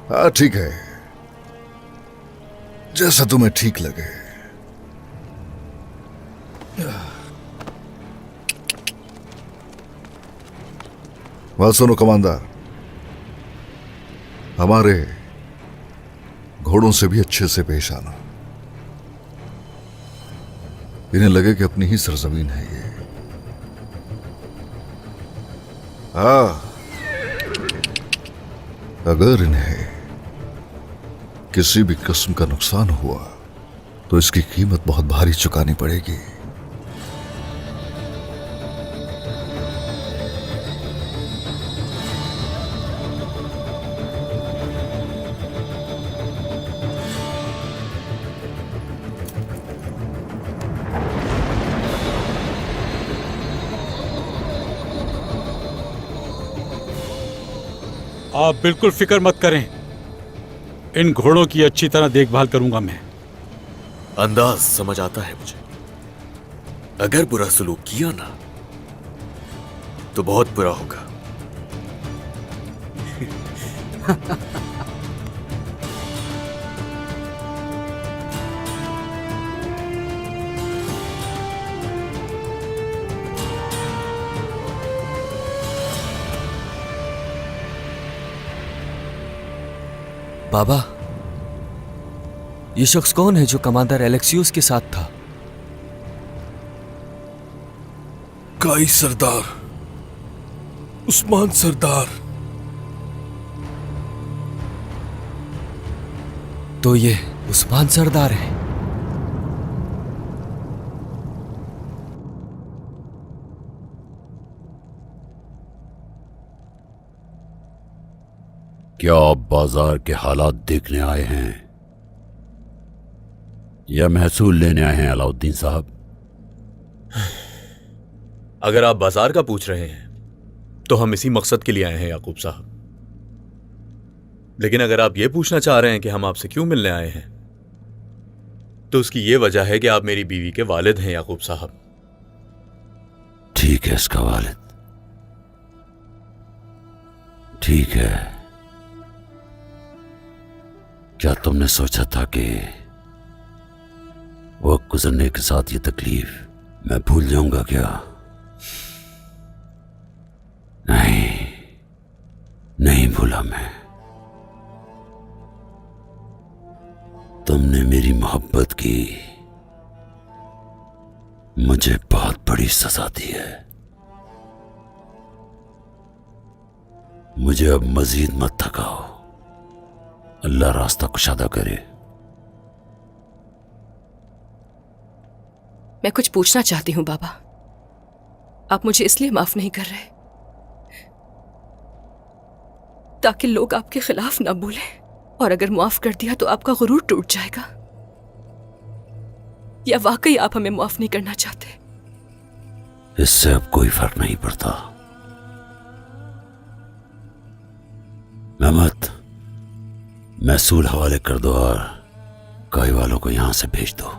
हाँ ठीक है, जैसा तुम्हें ठीक लगे। वह सुनो कमांडर, हमारे घोड़ों से भी अच्छे से पेश आना। इन्हें लगे कि अपनी ही सरजमीन है ये। हाँ, अगर इन्हें किसी भी किस्म का नुकसान हुआ तो इसकी कीमत बहुत भारी चुकानी पड़ेगी। आप बिल्कुल फिक्र मत करें, इन घोड़ों की अच्छी तरह देखभाल करूंगा मैं। अंदाज समझ आता है मुझे। अगर बुरा सलूक किया ना तो बहुत बुरा होगा। बाबा, ये शख्स कौन है जो कमांडर एलेक्सियोस के साथ था? काई सरदार, उस्मान सरदार। तो ये उस्मान सरदार है। क्या आप बाजार के हालात देखने आए हैं या महसूल लेने आए हैं अलाउद्दीन साहब? अगर आप बाजार का पूछ रहे हैं तो हम इसी मकसद के लिए आए हैं याकूब साहब। लेकिन अगर आप ये पूछना चाह रहे हैं कि हम आपसे क्यों मिलने आए हैं तो उसकी ये वजह है कि आप मेरी बीवी के वालिद हैं याकूब साहब। ठीक है इसका वालिद, ठीक है। क्या तुमने सोचा था कि वक्त गुजरने के साथ ये तकलीफ मैं भूल जाऊंगा क्या? नहीं, नहीं भूला मैं। तुमने मेरी मोहब्बत की मुझे बहुत बड़ी सजा दी है। मुझे अब मजीद मत थकाओ। अल्लाह रास्ता कुशादा करे। मैं कुछ पूछना चाहती हूं बाबा। आप मुझे इसलिए माफ नहीं कर रहे ताकि लोग आपके खिलाफ ना बोलें, और अगर माफ कर दिया तो आपका गुरूर टूट जाएगा, या वाकई आप हमें माफ नहीं करना चाहते? इससे अब कोई फर्क नहीं पड़ता। महमद, महसूल हवाले कर दो और काई वालों को यहां से भेज दो।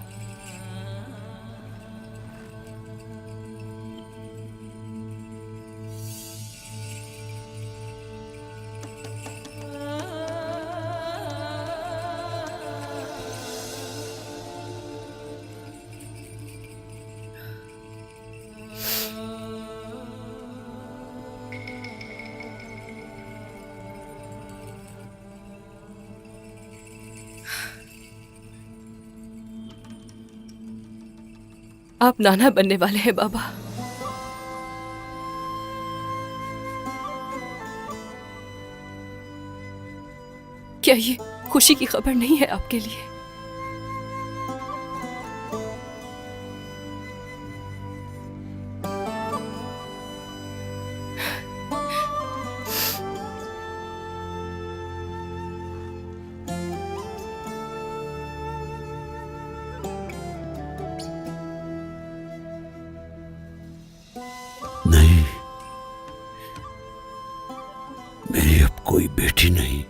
आप नाना बनने वाले हैं बाबा। क्या ये खुशी की खबर नहीं है आपके लिए? नहीं, मेरी अब कोई बेटी नहीं।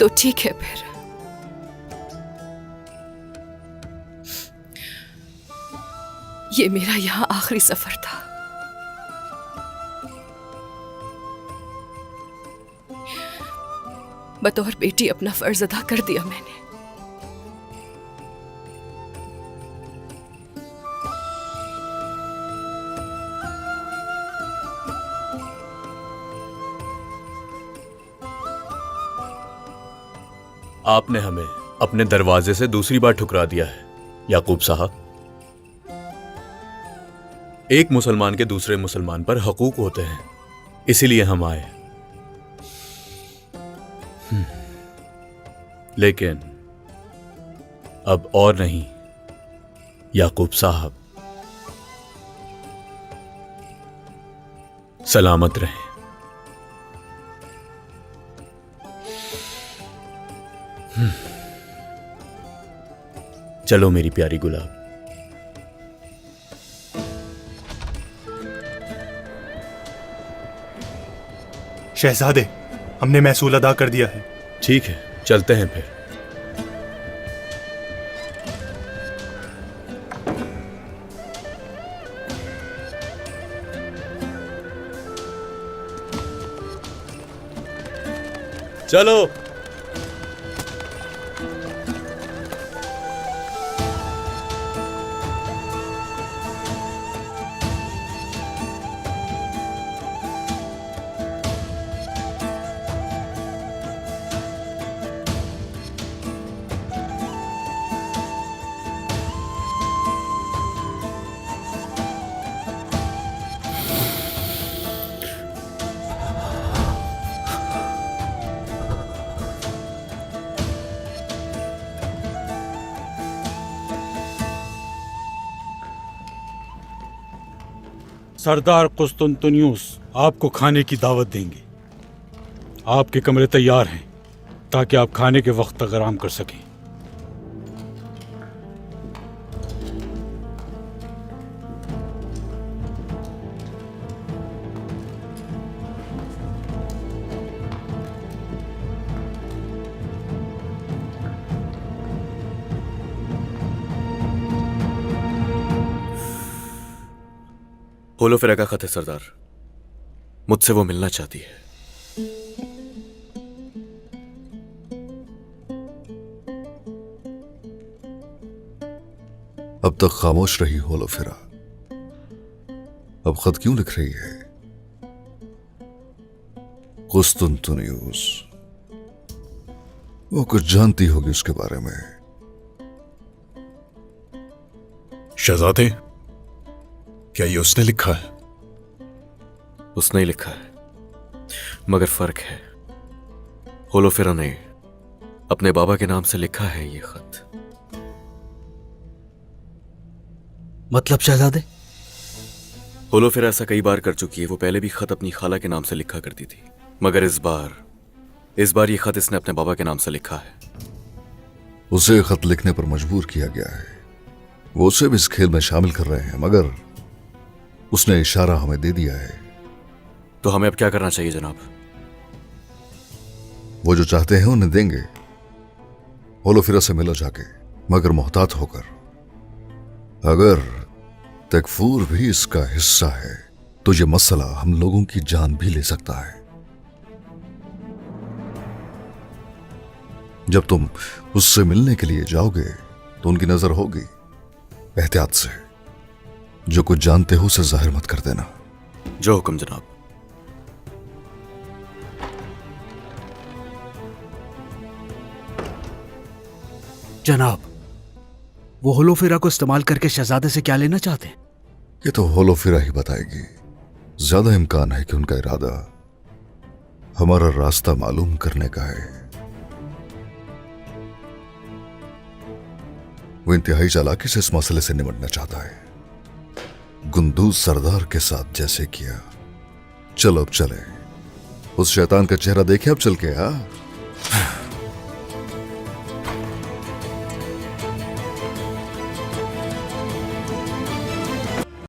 तो ठीक है फिर। ये मेरा यहां आखिरी सफर था। बतौर बेटी अपना फर्ज अदा कर दिया मैंने। आपने हमें अपने दरवाजे से दूसरी बार ठुकरा दिया है याकूब साहब। एक मुसलमान के दूसरे मुसलमान पर हकूक होते हैं, इसीलिए हम आए। लेकिन अब और नहीं याकूब साहब, सलामत रहें। चलो मेरी प्यारी गुलाब। शहजादे, हमने महसूल अदा कर दिया है। ठीक है, चलते हैं फिर। चलो। सरदार कुस्तुंतुनियुस आपको खाने की दावत देंगे। आपके कमरे तैयार हैं ताकि आप खाने के वक्त तक आराम कर सकें। होलोफेरा का खत है सरदार, मुझसे वो मिलना चाहती है। अब तक खामोश रही होलोफेरा, अब खत क्यों लिख रही है? कुस्तुंतुनियुस, वो कुछ जानती होगी उसके बारे में। शहजादे, क्या ये उसने लिखा है? उसने ही लिखा है, मगर फर्क है, होलोफेरा ने अपने बाबा के नाम से लिखा है ये खत। मतलब शहजादे? होलोफेरा ऐसा कई बार कर चुकी है। वो पहले भी खत अपनी खाला के नाम से लिखा करती थी, मगर इस बार ये खत इसने अपने बाबा के नाम से लिखा है। उसे खत लिखने पर मजबूर किया गया है। वो उसे भी इस खेल में शामिल कर रहे हैं, मगर उसने इशारा हमें दे दिया है। तो हमें अब क्या करना चाहिए जनाब? वो जो चाहते हैं उन्हें देंगे। होलोफेरा से मिलो जाके, मगर मोहतात होकर। अगर तकफूर भी इसका हिस्सा है तो ये मसला हम लोगों की जान भी ले सकता है। जब तुम उससे मिलने के लिए जाओगे तो उनकी नजर होगी। एहतियात से, जो कुछ जानते हो उसे जाहिर मत कर देना। जो हुक्म जनाब। जनाब, वो होलोफेरा को इस्तेमाल करके शहजादे से क्या लेना चाहते हैं? ये तो होलोफेरा ही बताएगी। ज्यादा इम्कान है कि उनका इरादा हमारा रास्ता मालूम करने का है। वो इंतहाई चालाकी से इस मसले से निपटना चाहता है, गुंदूज सरदार के साथ जैसे किया। चलो अब चले, उस शैतान का चेहरा देखे अब चल के। हाँ,